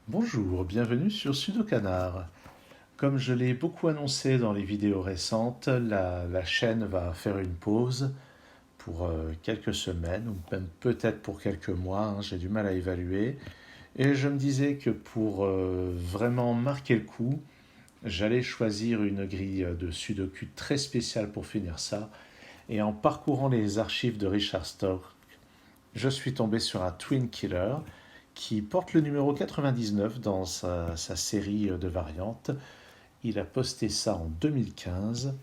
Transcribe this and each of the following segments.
Bonjour, bienvenue sur Sudokanar. Comme je l'ai beaucoup annoncé dans les vidéos récentes, la chaîne va faire une pause pour quelques semaines, ou même peut-être pour quelques mois, j'ai du mal à évaluer. Et je me disais que pour vraiment marquer le coup, j'allais choisir une grille de Sudoku très spéciale pour finir ça. Et en parcourant les archives de Richard Stock, je suis tombé sur un Twin Killer qui porte le numéro 99 dans sa série de variantes. Il a posté ça en 2015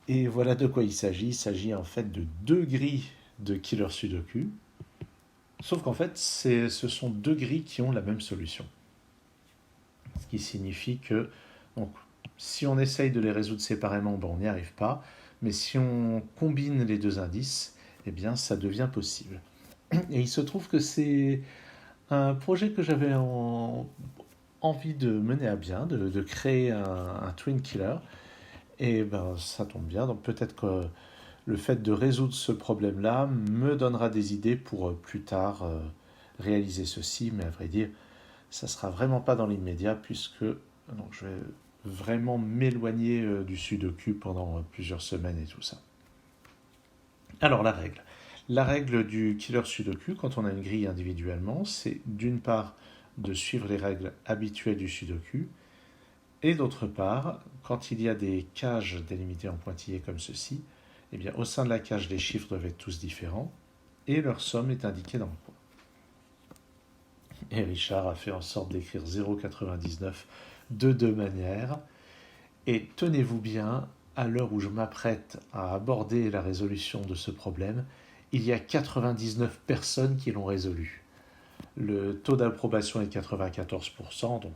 et voilà de quoi il s'agit. Il s'agit en fait de deux grilles de Killer Sudoku, sauf qu'en fait ce sont deux grilles qui ont la même solution. Ce qui signifie que donc, si on essaye de les résoudre séparément, on n'y arrive pas, mais si on combine les deux indices, eh bien ça devient possible. Et il se trouve que c'est un projet que j'avais envie de mener à bien, de créer un Twin Killer. Et ben, ça tombe bien, donc peut-être que le fait de résoudre ce problème-là me donnera des idées pour plus tard réaliser ceci, mais à vrai dire, ça ne sera vraiment pas dans l'immédiat puisque donc, je vais vraiment m'éloigner du Sudoku pendant plusieurs semaines et tout ça. Alors la règle. La règle du killer Sudoku, quand on a une grille individuellement, c'est d'une part de suivre les règles habituelles du Sudoku, et d'autre part, quand il y a des cages délimitées en pointillés comme ceci, eh bien, au sein de la cage, les chiffres doivent être tous différents, et leur somme est indiquée dans le coin. Et Richard a fait en sorte d'écrire 0,99 de deux manières, et tenez-vous bien, à l'heure où je m'apprête à aborder la résolution de ce problème, il y a 99 personnes qui l'ont résolu. Le taux d'approbation est de 94%, donc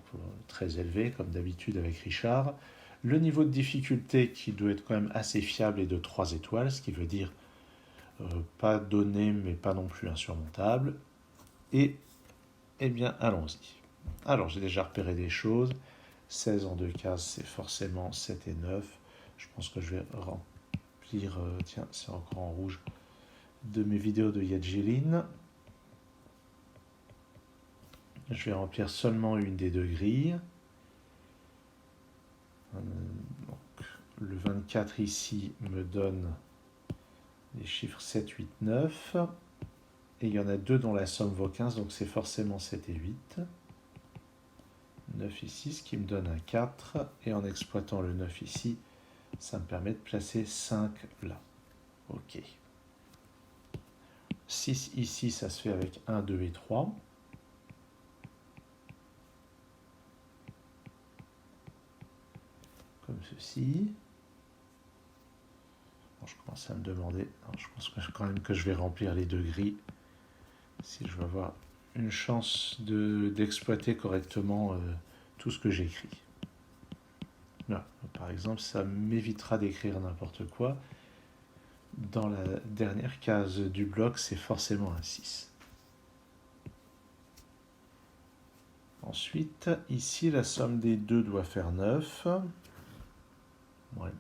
très élevé, comme d'habitude avec Richard. Le niveau de difficulté, qui doit être quand même assez fiable, est de 3 étoiles, ce qui veut dire pas donné, mais pas non plus insurmontable. Et, eh bien, allons-y. Alors, j'ai déjà repéré des choses. 16 en deux cases, c'est forcément 7 et 9. Je pense que je vais remplir, tiens, c'est encore en rouge, de mes vidéos de Yadjilin. Je vais remplir seulement une des deux grilles. Donc, le 24 ici me donne les chiffres 7, 8, 9. Et il y en a deux dont la somme vaut 15, donc c'est forcément 7 et 8. 9 ici, ce qui me donne un 4. Et en exploitant le 9 ici, ça me permet de placer 5 là. Ok. 6 ici, ça se fait avec 1, 2 et 3. Comme ceci. Bon, je commence à me demander, non, je pense quand même que je vais remplir les deux grilles si je veux avoir une chance d'exploiter correctement tout ce que j'écris. Là, par exemple, ça m'évitera d'écrire n'importe quoi. Dans la dernière case du bloc, c'est forcément un 6. Ensuite, ici, la somme des deux doit faire 9. Ouais,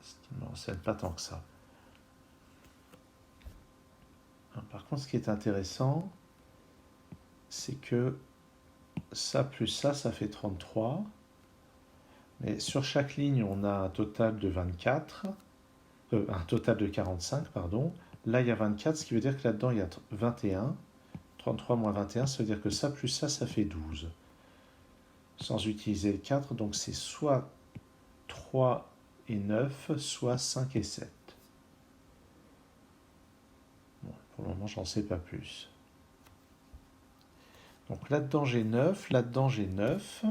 ce qui ne me renseigne pas tant que ça. Par contre, ce qui est intéressant, c'est que ça plus ça fait 33. Mais sur chaque ligne, on a un total de 24, un total de 45, pardon. Là, il y a 24, ce qui veut dire que là-dedans, il y a 21. 33 moins 21, ça veut dire que ça plus ça fait 12. Sans utiliser le 4, donc c'est soit 3 et 9, soit 5 et 7. Bon, pour le moment, j'en sais pas plus. Donc là-dedans, j'ai 9, là-dedans, j'ai 9.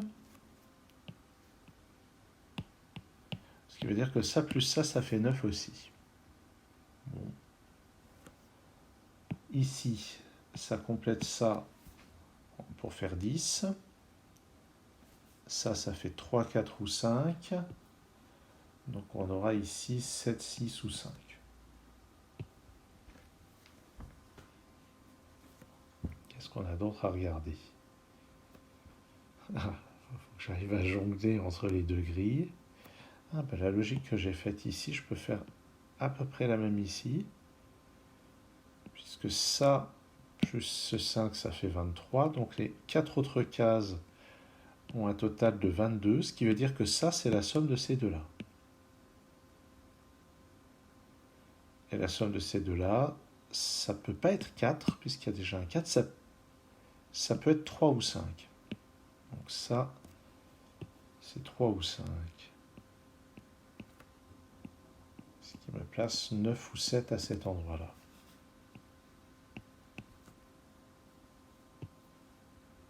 Ce qui veut dire que ça plus ça fait 9 aussi. Bon. Ici, ça complète ça pour faire 10. Ça fait 3, 4 ou 5. Donc on aura ici 7, 6 ou 5. Qu'est-ce qu'on a d'autre à regarder? Il faut que j'arrive à jongler entre les deux grilles. La logique que j'ai faite ici, je peux faire à peu près la même ici. Puisque ça plus ce 5, ça fait 23. Donc les 4 autres cases ont un total de 22, ce qui veut dire que ça, c'est la somme de ces deux-là. Et la somme de ces deux-là, ça ne peut pas être 4, puisqu'il y a déjà un 4, ça peut être 3 ou 5. Donc ça, c'est 3 ou 5. Ce qui me place 9 ou 7 à cet endroit-là.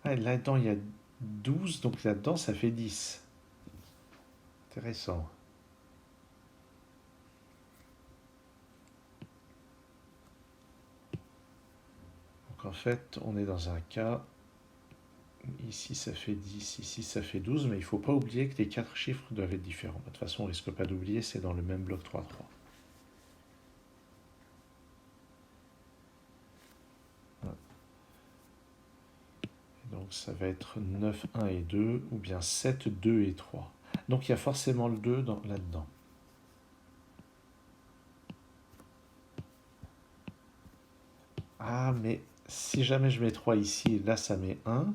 Ah, et là-dedans, il y a 12, donc là-dedans, ça fait 10. Intéressant. Donc en fait, on est dans un cas, ici ça fait 10, ici ça fait 12, mais il ne faut pas oublier que les 4 chiffres doivent être différents. De toute façon, on ne risque pas d'oublier, c'est dans le même bloc 3-3. Donc ça va être 9, 1 et 2, ou bien 7, 2 et 3. Donc il y a forcément le 2 là-dedans. Ah, mais si jamais je mets 3 ici, là ça met 1.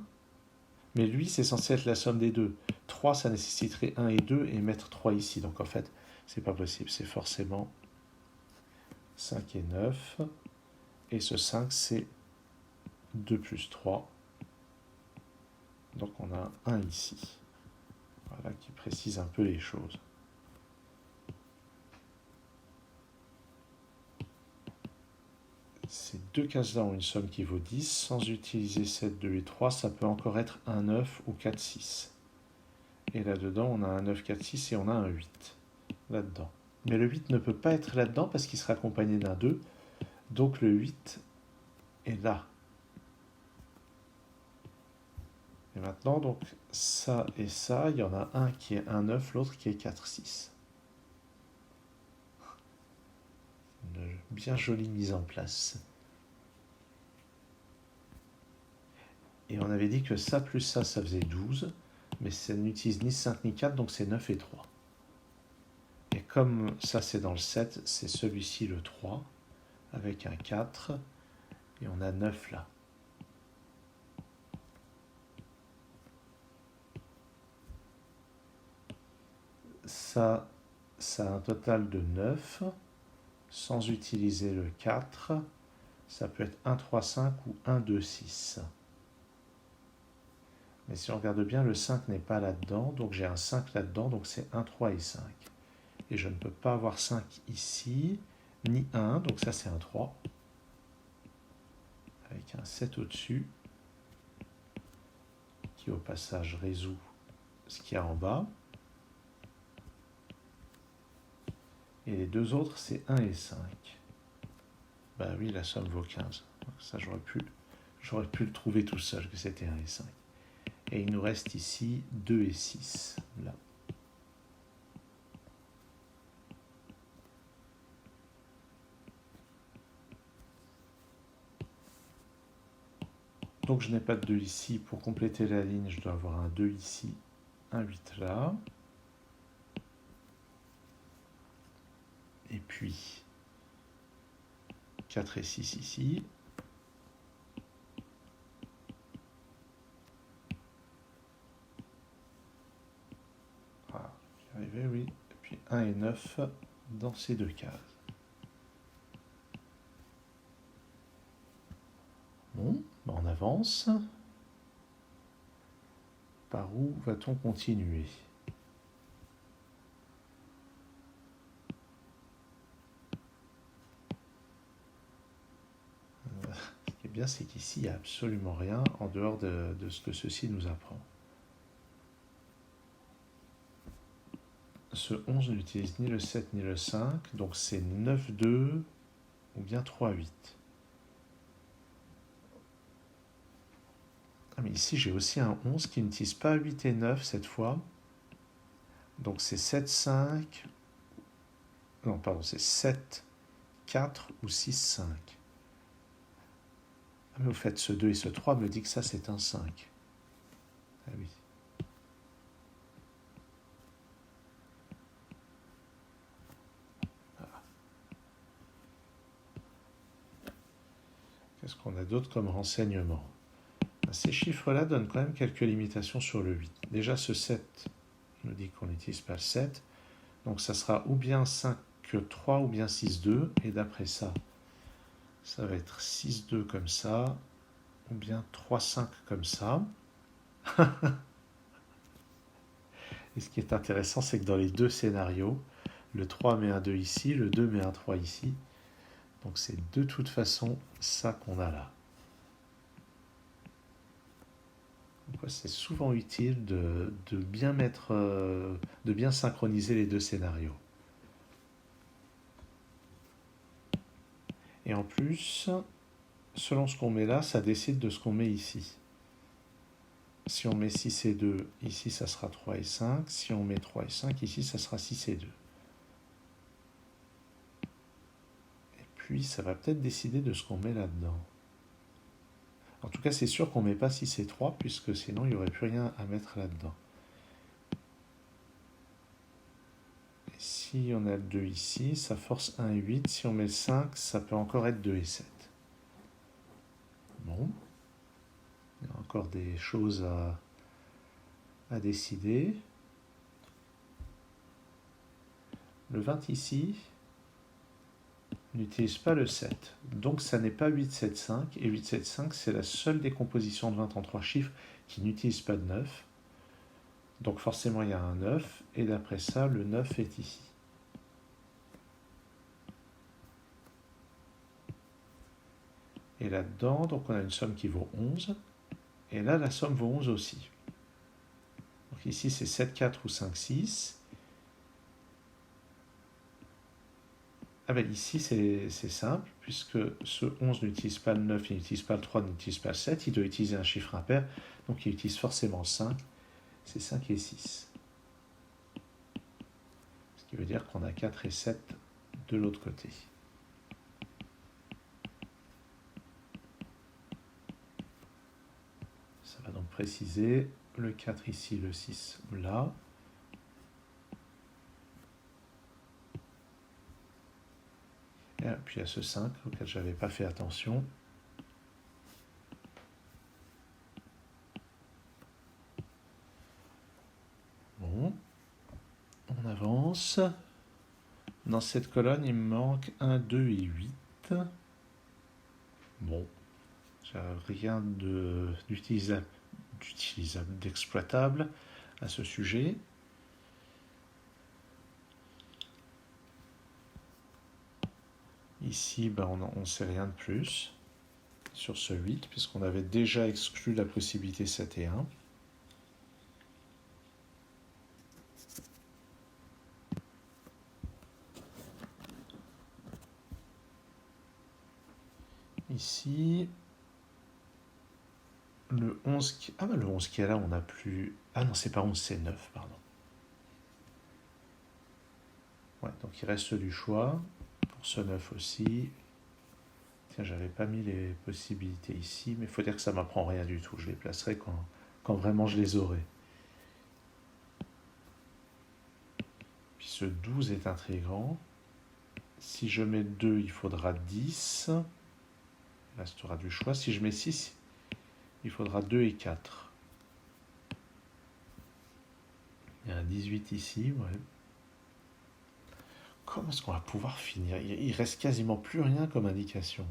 Mais lui, c'est censé être la somme des deux. 3, ça nécessiterait 1 et 2, et mettre 3 ici. Donc en fait, c'est pas possible. C'est forcément 5 et 9. Et ce 5, c'est 2 plus 3. Donc on a un 1 ici. Voilà, qui précise un peu les choses. Ces deux cases-là ont une somme qui vaut 10. Sans utiliser 7, 2 et 3, ça peut encore être un 9 ou 4, 6. Et là-dedans, on a un 9, 4, 6 et on a un 8. Là-dedans. Mais le 8 ne peut pas être là-dedans parce qu'il sera accompagné d'un 2. Donc le 8 est là. Et maintenant, donc, ça et ça, il y en a un qui est 1, 9, l'autre qui est 4, 6. Une bien jolie mise en place. Et on avait dit que ça plus ça faisait 12, mais ça n'utilise ni 5 ni 4, donc c'est 9 et 3. Et comme ça c'est dans le 7, c'est celui-ci le 3, avec un 4, et on a 9 là. Ça a un total de 9, sans utiliser le 4. Ça peut être 1, 3, 5 ou 1, 2, 6. Mais si on regarde bien, le 5 n'est pas là-dedans, donc j'ai un 5 là-dedans, donc c'est 1, 3 et 5. Et je ne peux pas avoir 5 ici, ni 1, donc ça c'est un 3, avec un 7 au-dessus, qui au passage résout ce qu'il y a en bas. Et les deux autres, c'est 1 et 5. Bah oui, la somme vaut 15. Donc ça, j'aurais pu le trouver tout seul, que c'était 1 et 5. Et il nous reste ici 2 et 6, là. Donc je n'ai pas de 2 ici. Pour compléter la ligne, je dois avoir un 2 ici, un 8 là. Et puis 4 et 6 ici. Voilà, j'y arrivais, oui. Et puis 1 et 9 dans ces deux cases. Bon, on avance. Par où va-t-on continuer ? Ce qui est bien, c'est qu'ici, il n'y a absolument rien en dehors de ce que ceci nous apprend. Ce 11 n'utilise ni le 7 ni le 5, donc c'est 9, 2 ou bien 3, 8. Ah, mais ici, j'ai aussi un 11 qui n'utilise pas 8 et 9 cette fois. Donc c'est 7, 5. Non, pardon, c'est 7, 4 ou 6, 5. Ah, mais au fait, ce 2 et ce 3 me dit que ça, c'est un 5. Ah oui. Qu'est-ce qu'on a d'autre comme renseignement ? Ces chiffres-là donnent quand même quelques limitations sur le 8. Déjà, ce 7 nous dit qu'on n'utilise pas le 7. Donc ça sera ou bien 5-3 ou bien 6-2. Et d'après ça, ça va être 6-2 comme ça, ou bien 3-5 comme ça. Et ce qui est intéressant, c'est que dans les deux scénarios, le 3 met un 2 ici, le 2 met un 3 ici. Donc c'est de toute façon ça qu'on a là. C'est souvent utile de bien mettre, de bien synchroniser les deux scénarios. Et en plus, selon ce qu'on met là, ça décide de ce qu'on met ici. Si on met 6 et 2, ici ça sera 3 et 5. Si on met 3 et 5, ici ça sera 6 et 2. Et puis ça va peut-être décider de ce qu'on met là-dedans. En tout cas, c'est sûr qu'on ne met pas 6 et 3, puisque sinon il n'y aurait plus rien à mettre là-dedans. Et si on a le 2 ici, ça force 1 et 8. Si on met le 5, ça peut encore être 2 et 7. Bon. Il y a encore des choses à décider. Le 20 ici n'utilise pas le 7. Donc ça n'est pas 8, 7, 5. Et 8, 7, 5, c'est la seule décomposition de 20 en 3 chiffres qui n'utilise pas de 9. Donc forcément il y a un 9. Et d'après ça, le 9 est ici. Et là-dedans, donc on a une somme qui vaut 11. Et là, la somme vaut 11 aussi. Donc ici, c'est 7, 4 ou 5, 6. Ah ben ici, c'est simple, puisque ce 11 n'utilise pas le 9, il n'utilise pas le 3, il n'utilise pas le 7, il doit utiliser un chiffre impair, donc il utilise forcément 5. C'est 5 et 6. Ce qui veut dire qu'on a 4 et 7 de l'autre côté. Ça va donc préciser le 4 ici, le 6 là. Et puis il y a ce 5 auquel je n'avais pas fait attention. Bon, on avance. Dans cette colonne, il me manque 1, 2 et 8. Bon, j'ai rien d'utilisable, d'exploitable à ce sujet. Ici, ben, on ne sait rien de plus sur ce 8, puisqu'on avait déjà exclu la possibilité 7 et 1. Ici, le 11 qui... Ah ben le 11 qui est là, on n'a plus... Ah non, c'est pas 11, c'est 9, pardon. Ouais, donc il reste du choix. Pour ce 9 aussi. Tiens, j'avais pas mis les possibilités ici, mais il faut dire que ça m'apprend rien du tout. Je les placerai quand vraiment je les aurai. Puis ce 12 est intriguant. Si je mets 2, il faudra 10. Il restera du choix. Si je mets 6, il faudra 2 et 4. Il y a un 18 ici, ouais. Comment est-ce qu'on va pouvoir finir? Il reste quasiment plus rien comme indication.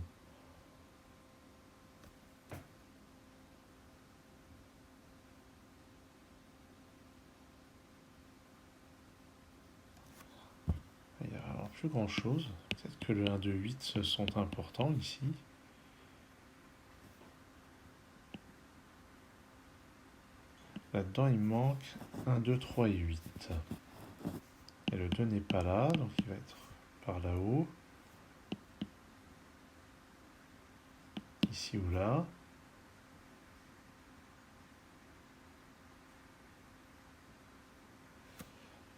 Il n'y a vraiment plus grand chose. Peut-être que le 1, 2, 8 sont importants ici. Là-dedans, il manque 1, 2, 3 et 8. Et le 2 n'est pas là, donc il va être par là-haut. Ici ou là.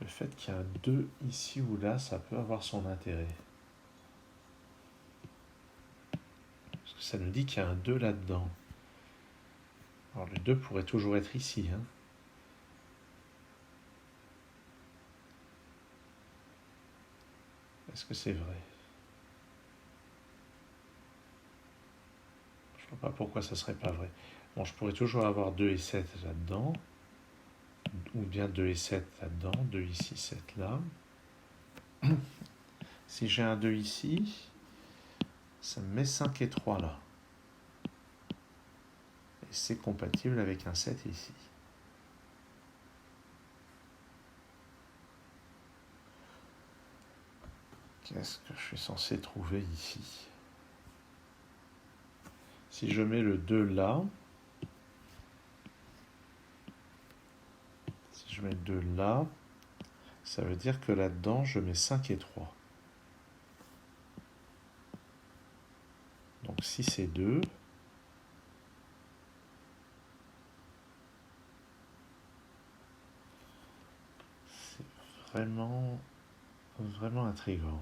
Le fait qu'il y a un 2 ici ou là, ça peut avoir son intérêt. Parce que ça nous dit qu'il y a un 2 là-dedans. Alors le 2 pourrait toujours être ici. Hein. Est-ce que c'est vrai? Je ne vois pas pourquoi ça ne serait pas vrai. Bon, je pourrais toujours avoir 2 et 7 là-dedans, ou bien 2 et 7 là-dedans, 2 ici, 7 là. Si j'ai un 2 ici, ça me met 5 et 3 là. Et c'est compatible avec un 7 ici. Qu'est-ce que je suis censé trouver ici? Si je mets le 2 là, si je mets le 2 là, ça veut dire que là-dedans, je mets 5 et 3. Donc si c'est 2, c'est vraiment, vraiment intriguant.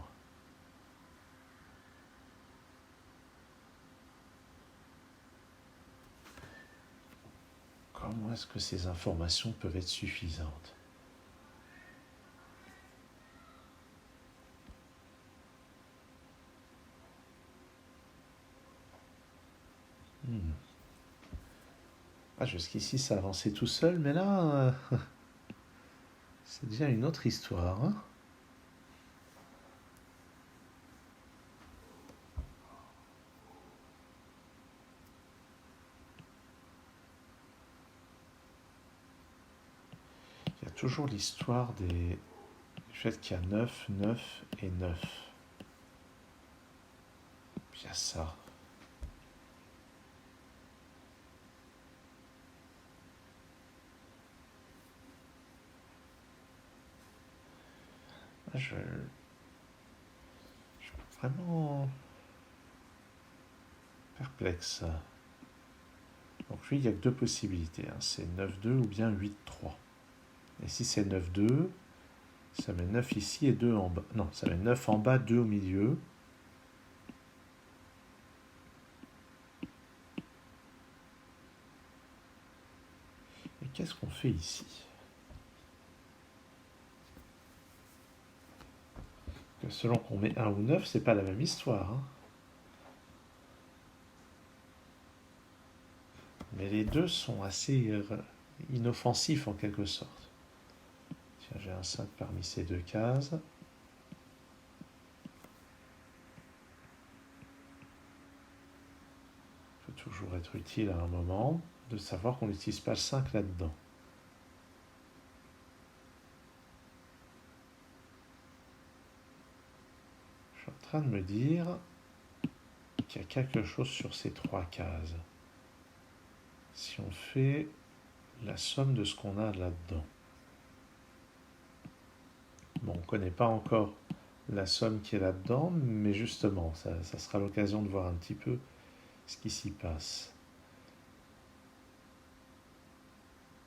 Comment est-ce que ces informations peuvent être suffisantes? Ah, jusqu'ici, ça avançait tout seul, mais là, c'est déjà une autre histoire, hein. Il y a toujours l'histoire du fait qu'il y a 9, 9 et 9. Puis il y a ça. Je suis vraiment perplexe. Donc lui, il n'y a que deux possibilités, hein. C'est 9-2 ou bien 8-3. Et si c'est 9-2, ça met 9 ici et 2 en bas. Non, ça met 9 en bas, 2 au milieu. Et qu'est-ce qu'on fait ici? Que selon qu'on met 1 ou 9, c'est pas la même histoire, hein. Mais les deux sont assez inoffensifs en quelque sorte. Tiens, j'ai un 5 parmi ces deux cases. Ça peut toujours être utile à un moment de savoir qu'on n'utilise pas le 5 là-dedans. Je suis en train de me dire qu'il y a quelque chose sur ces trois cases. Si on fait la somme de ce qu'on a là-dedans. Bon, on ne connaît pas encore la somme qui est là-dedans, mais justement, ça sera l'occasion de voir un petit peu ce qui s'y passe.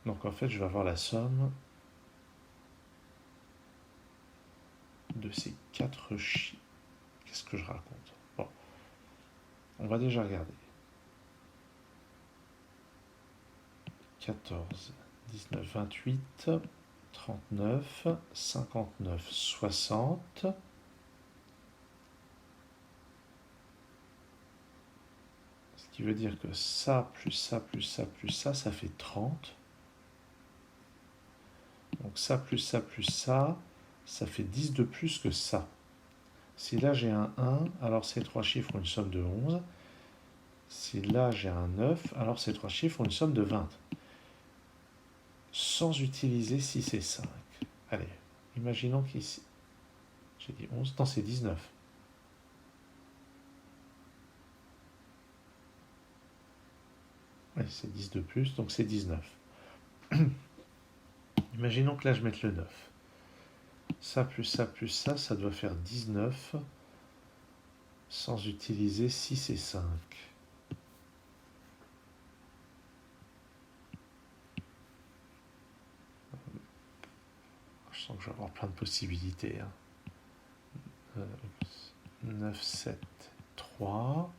Donc en fait, je vais avoir la somme de ces quatre chiffres. Qu'est-ce que je raconte? Bon, on va déjà regarder. 14, 19, 28, 39, 59, 60. Ce qui veut dire que ça, plus ça, plus ça, plus ça fait 30. Donc ça, plus ça, plus ça fait 10 de plus que ça. Si là j'ai un 1, alors ces trois chiffres ont une somme de 11. Si là j'ai un 9, alors ces trois chiffres ont une somme de 20. Sans utiliser 6 et 5. Allez, imaginons qu'ici, j'ai dit 11, non c'est 19. Oui, c'est 10 de plus, donc c'est 19. Imaginons que là je mette le 9. Ça plus ça plus ça doit faire 19 sans utiliser 6 et 5. Je sens que je vais avoir plein de possibilités. 9, 7, 3.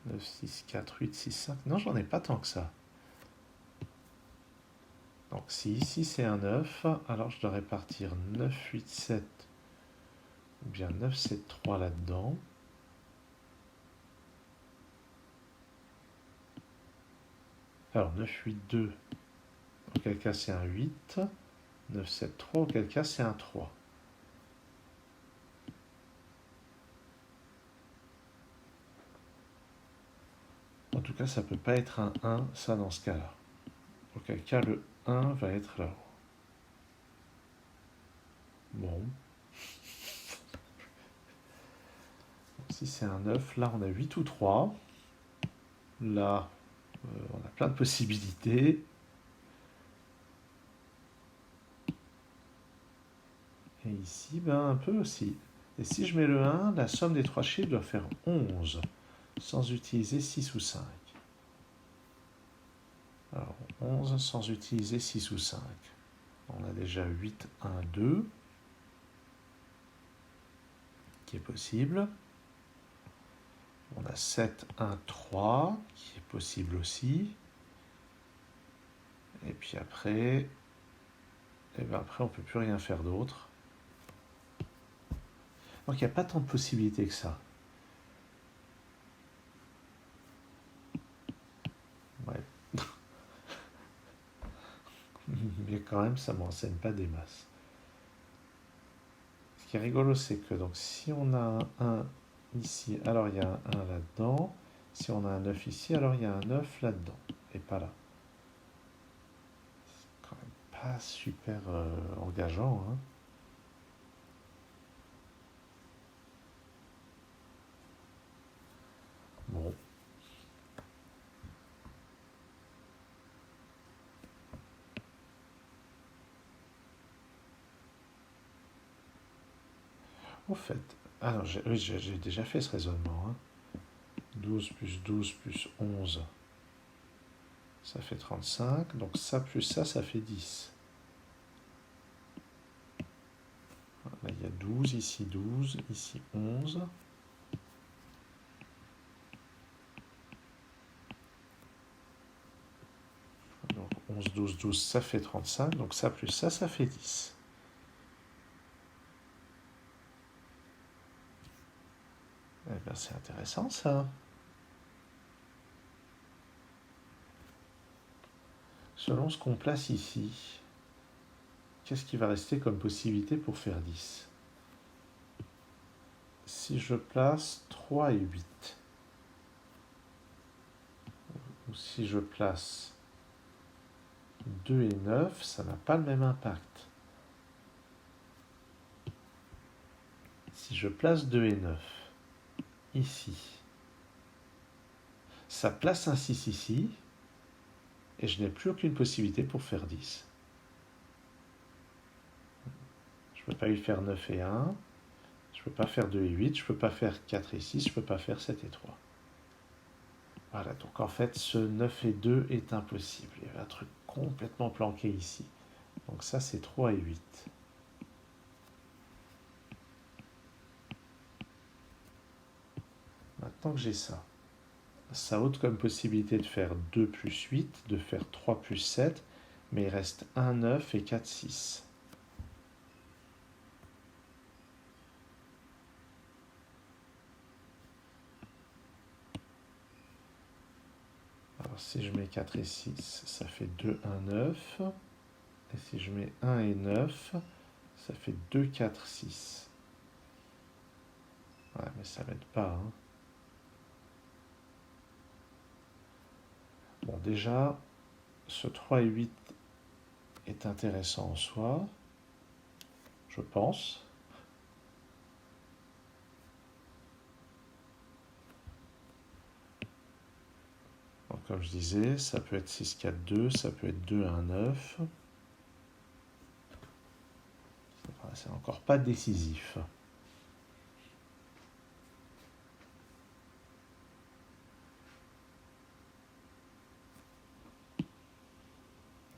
9, 6, 4, 8, 6, 5. Non, j'en ai pas tant que ça. Donc si ici c'est un 9, alors je dois répartir 9, 8, 7, ou bien 9, 7, 3 là-dedans. Alors 9, 8, 2, auquel cas c'est un 8. 9, 7, 3, auquel cas c'est un 3. En tout cas, ça ne peut pas être un 1, ça, dans ce cas-là. Auquel cas, le 1 va être là-haut. Bon. Si c'est un 9, là, on a 8 ou 3. Là, on a plein de possibilités. Et ici, ben, un peu aussi. Et si je mets le 1, la somme des trois chiffres doit faire 11, sans utiliser 6 ou 5. Alors, 11 sans utiliser 6 ou 5. On a déjà 8, 1, 2, qui est possible. On a 7, 1, 3, qui est possible aussi. Et puis après, on ne peut plus rien faire d'autre. Donc il n'y a pas tant de possibilités que ça. Ouais. Mais quand même, ça ne m'enseigne pas des masses. Ce qui est rigolo, c'est que donc, si on a un 1 ici, alors il y a un 1 là-dedans. Si on a un 9 ici, alors il y a un 9 là-dedans. Et pas là. C'est quand même pas super engageant. Hein. Bon. Au fait, alors oui, j'ai déjà fait ce raisonnement. Hein. 12 plus 11, ça fait 35. Donc ça plus ça fait 10. Là, il y a 12, ici 11. Donc 11, 12, 12, ça fait 35. Donc ça plus ça fait 10. Eh bien, c'est intéressant ça. Selon ce qu'on place ici, qu'est-ce qui va rester comme possibilité pour faire 10? Si je place 3 et 8, ou si je place 2 et 9, ça n'a pas le même impact. Si je place 2 et 9, ici, ça place un 6 ici, et je n'ai plus aucune possibilité pour faire 10. Je ne peux pas y faire 9 et 1, je ne peux pas faire 2 et 8, je ne peux pas faire 4 et 6, je ne peux pas faire 7 et 3. Voilà, donc en fait, ce 9 et 2 est impossible. Il y avait un truc complètement planqué ici. Donc ça, c'est 3 et 8. Maintenant que j'ai ça, ça ôte comme possibilité de faire 2 plus 8, de faire 3 plus 7, mais il reste 1, 9 et 4, 6. Alors si je mets 4 et 6, ça fait 2, 1, 9. Et si je mets 1 et 9, ça fait 2, 4, 6. Ouais, mais ça m'aide pas. Hein. Bon, déjà, ce 3 et 8 est intéressant en soi, je pense. Donc, comme je disais, ça peut être 6, 4, 2, ça peut être 2, 1, 9. C'est encore pas décisif.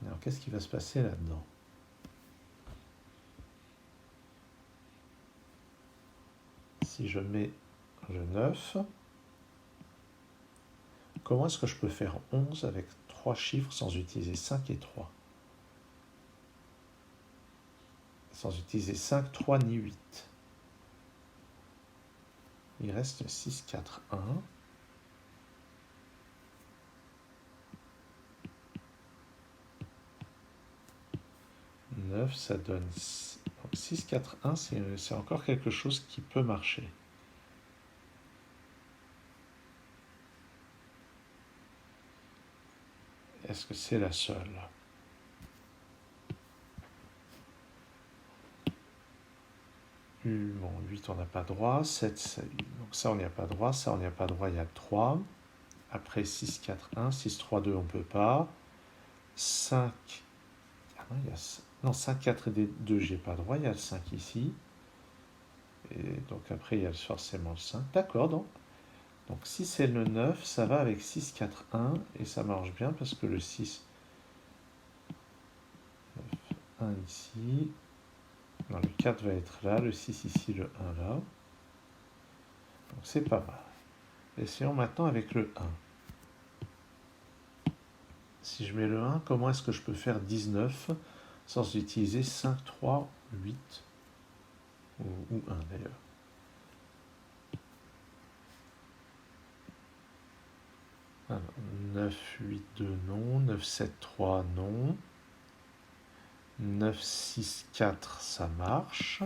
Alors, qu'est-ce qui va se passer là-dedans? Si je mets le 9, comment est-ce que je peux faire 11 avec 3 chiffres sans utiliser 5 et 3? Sans utiliser 5, 3 ni 8. Il reste 6, 4, 1. 9, ça donne 6, 4, 1, c'est encore quelque chose qui peut marcher. Est-ce que c'est la seule? Bon, 8, on n'a pas droit. 7, donc ça, on n'y a pas droit. Ça, on n'y a pas droit, il y a 3. Après, 6, 4, 1. 6, 3, 2, on ne peut pas. 5. Ah non, non, 5, 4 et 2, j'ai pas droit. Il y a le 5 ici. Et donc après, il y a forcément le 5. D'accord, donc. Donc si c'est le 9, ça va avec 6, 4, 1. Et ça marche bien parce que le 6, 9, 1 ici. Non, le 4 va être là. Le 6 ici, le 1 là. Donc c'est pas mal. Essayons maintenant avec le 1. Si je mets le 1, comment est-ce que je peux faire 19 sans utiliser 5, 3, 8 ou 1 d'ailleurs? Alors, 9, 8, 2, non. 9, 7, 3, non. 9, 6, 4, ça marche.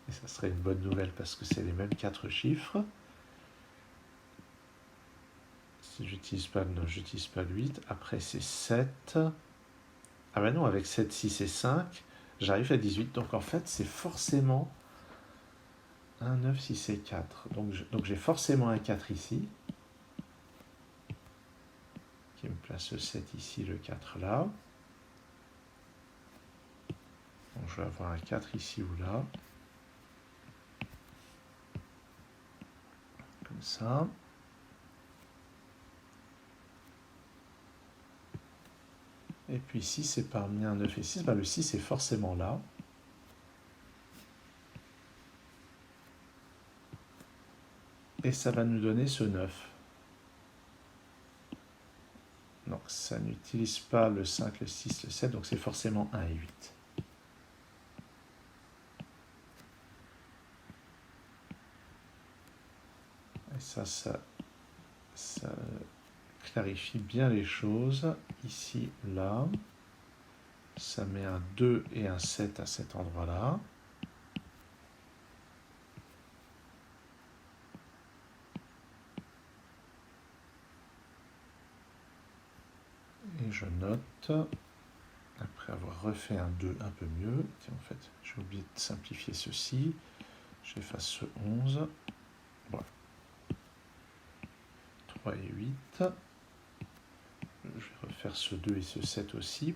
Et ça serait une bonne nouvelle parce que c'est les mêmes 4 chiffres. Si j'utilise pas le 9, j'utilise pas le 8. Après, c'est 7. Ah ben non, avec 7, 6 et 5, j'arrive à 18. Donc en fait, c'est forcément 1, 9, 6 et 4. Donc j'ai forcément un 4 ici, qui me place le 7 ici, le 4 là. Donc je vais avoir un 4 ici ou là. Comme ça. Et puis ici, c'est parmi 1, 9 et 6. Ben, le 6 est forcément là. Et ça va nous donner ce 9. Donc ça n'utilise pas le 5, le 6, le 7, donc c'est forcément 1 et 8. Et ça clarifie bien les choses. Ici, là, ça met un 2 et un 7 à cet endroit-là. Et je note, après avoir refait un 2 un peu mieux, tiens, en fait, j'ai oublié de simplifier ceci, j'efface ce 11, voilà, 3 et 8, je vais refaire ce 2 et ce 7 aussi,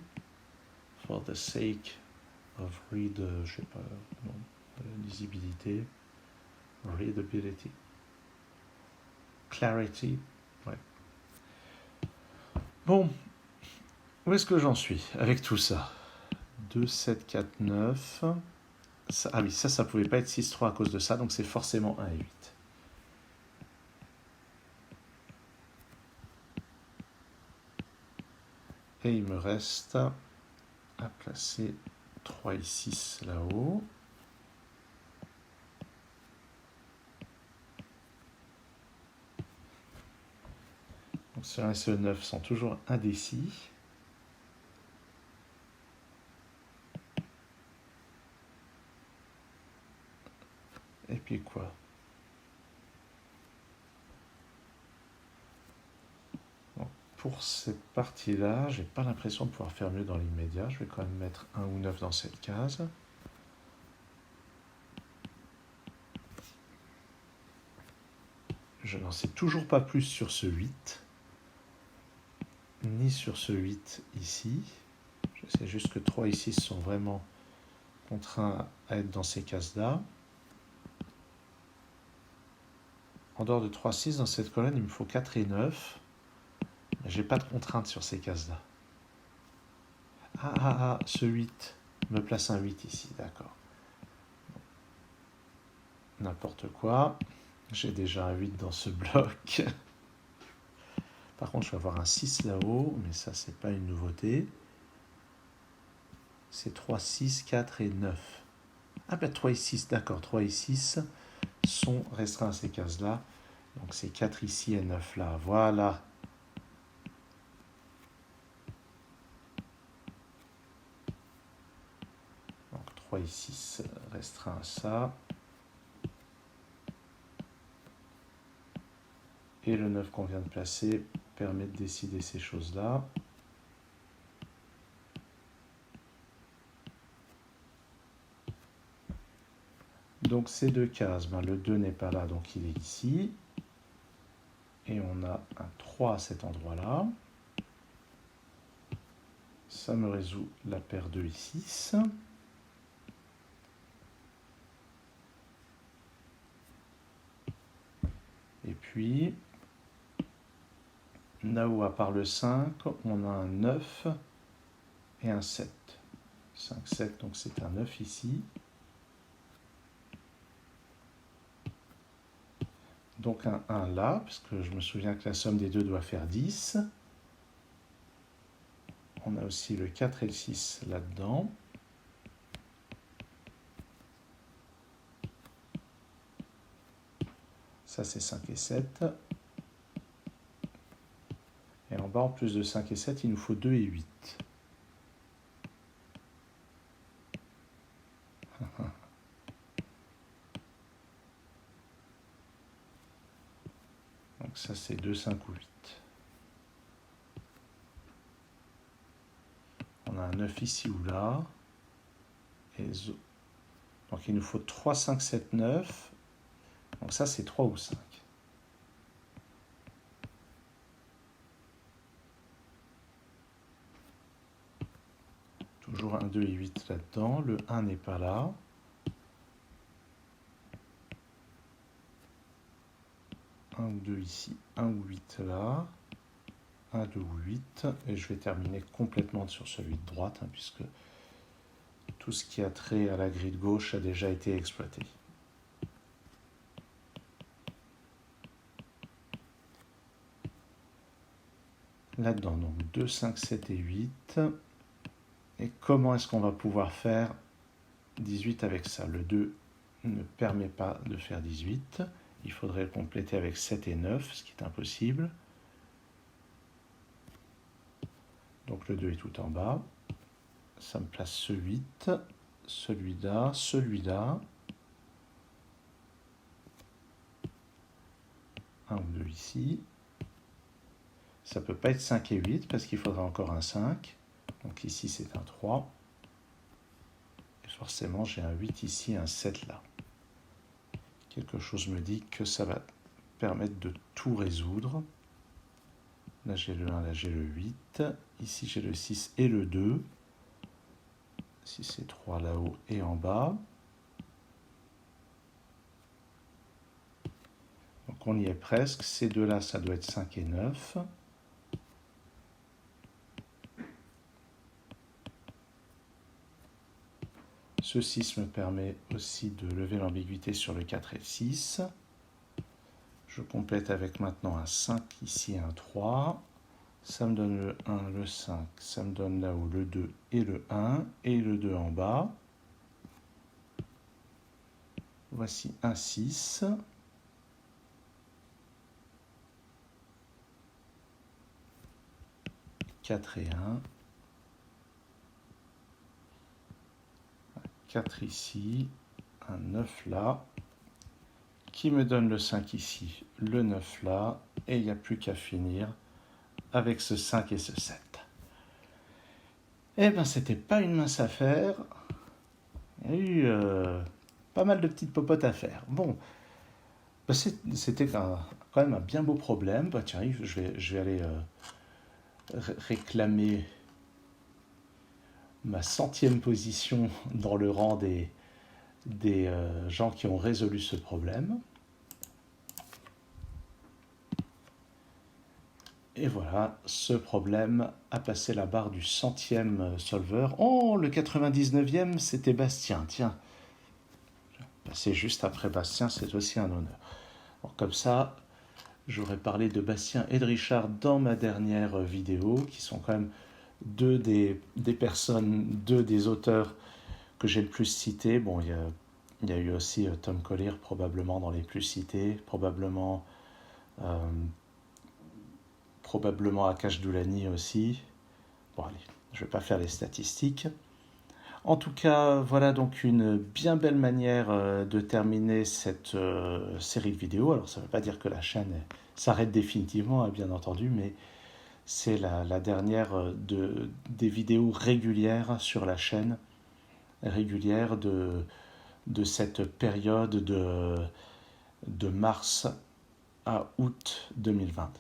for the sake of je sais pas, non, lisibilité, readability, clarity, ouais. Bon, où est-ce que j'en suis avec tout ça? 2, 7, 4, 9. Ça, ah oui, ça pouvait pas être 6, 3 à cause de ça, donc c'est forcément 1 et 8. Et il me reste à placer 3 et 6 là-haut. Donc ce 1 et ce 9 sont toujours indécis. Et puis quoi? Bon, pour cette partie-là, j'ai pas l'impression de pouvoir faire mieux dans l'immédiat. Je vais quand même mettre 1 ou 9 dans cette case. Je n'en sais toujours pas plus sur ce 8, ni sur ce 8 ici. Je sais juste que 3 et 6 sont vraiment contraints à être dans ces cases-là. En dehors de 3, 6, dans cette colonne, il me faut 4 et 9. J'ai pas de contrainte sur ces cases-là. Ce 8 me place un 8 ici, d'accord. N'importe quoi. J'ai déjà un 8 dans ce bloc. Par contre, je vais avoir un 6 là-haut, mais ça, c'est pas une nouveauté. C'est 3, 6, 4 et 9. Ah ben 3 et 6, d'accord. 3 et 6 sont restreints à ces cases-là. Donc c'est 4 ici et 9 là. Voilà. 3 et 6 restreint à ça. Et le 9 qu'on vient de placer permet de décider ces choses-là. Donc ces deux cases, le 2 n'est pas là, donc il est ici. Et on a un 3 à cet endroit-là. Ça me résout la paire 2 et 6. Et puis, là où à part le 5, on a un 9 et un 7. 5, 7, donc c'est un 9 ici. Donc un 1 là, parce que je me souviens que la somme des deux doit faire 10. On a aussi le 4 et le 6 là-dedans. Ça, c'est 5 et 7. Et en bas, en plus de 5 et 7, il nous faut 2 et 8. Donc ça, c'est 2, 5 ou 8. On a un 9 ici ou là. Donc il nous faut 3, 5, 7, 9. Donc ça, c'est 3 ou 5. Toujours un 2 et 8 là-dedans. Le 1 n'est pas là. Un ou 2 ici, 1 ou 8 là. 1, 2 ou 8. Et je vais terminer complètement sur celui de droite, puisque tout ce qui a trait à la grille de gauche a déjà été exploité. Là-dedans, donc 2, 5, 7 et 8. Et comment est-ce qu'on va pouvoir faire 18 avec ça? Le 2 ne permet pas de faire 18. Il faudrait le compléter avec 7 et 9, ce qui est impossible. Donc le 2 est tout en bas. Ça me place ce 8, celui-là, celui-là. 1 ou 2 ici. Ça ne peut pas être 5 et 8 parce qu'il faudra encore un 5. Donc ici c'est un 3. Et forcément j'ai un 8 ici, un 7 là. Quelque chose me dit que ça va permettre de tout résoudre. Là j'ai le 1, là j'ai le 8. Ici j'ai le 6 et le 2. 6 et 3 là-haut et en bas. Donc on y est presque. Ces deux-là, ça doit être 5 et 9. Ce 6 me permet aussi de lever l'ambiguïté sur le 4 et le 6. Je complète avec maintenant un 5 ici et un 3. Ça me donne le 1, le 5. Ça me donne là-haut le 2 et le 1. Et le 2 en bas. Voici un 6. « 4 et 1. 4 ici, un 9 là, qui me donne le 5 ici, le 9 là, et il n'y a plus qu'à finir avec ce 5 et ce 7. Eh bien, c'était pas une mince affaire. Il y a eu pas mal de petites popotes à faire. Bon, c'était quand même un bien beau problème. Tiens, je vais aller réclamer ma 100e position dans le rang des gens qui ont résolu ce problème. Et voilà, ce problème a passé la barre du 100e solveur. Oh, le 99e, c'était Bastien, tiens. Passer juste après Bastien, c'est aussi un honneur. Alors, comme ça, j'aurais parlé de Bastien et de Richard dans ma dernière vidéo, qui sont quand même deux des auteurs que j'ai le plus cités. Bon, il y a eu aussi Tom Collier, probablement dans les plus cités, probablement Akash Doulani aussi. Bon, allez, je ne vais pas faire les statistiques. En tout cas, voilà donc une bien belle manière de terminer cette série de vidéos. Alors ça ne veut pas dire que la chaîne s'arrête définitivement, hein, bien entendu, mais c'est la dernière des vidéos régulières sur la chaîne, régulières de cette période de mars à août 2020.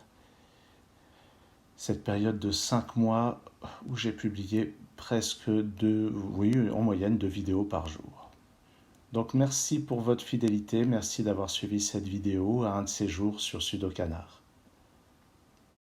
Cette période de 5 mois où j'ai publié presque en moyenne 2 vidéos par jour. Donc merci pour votre fidélité, merci d'avoir suivi cette vidéo à un de ces jours sur Sudo Canard.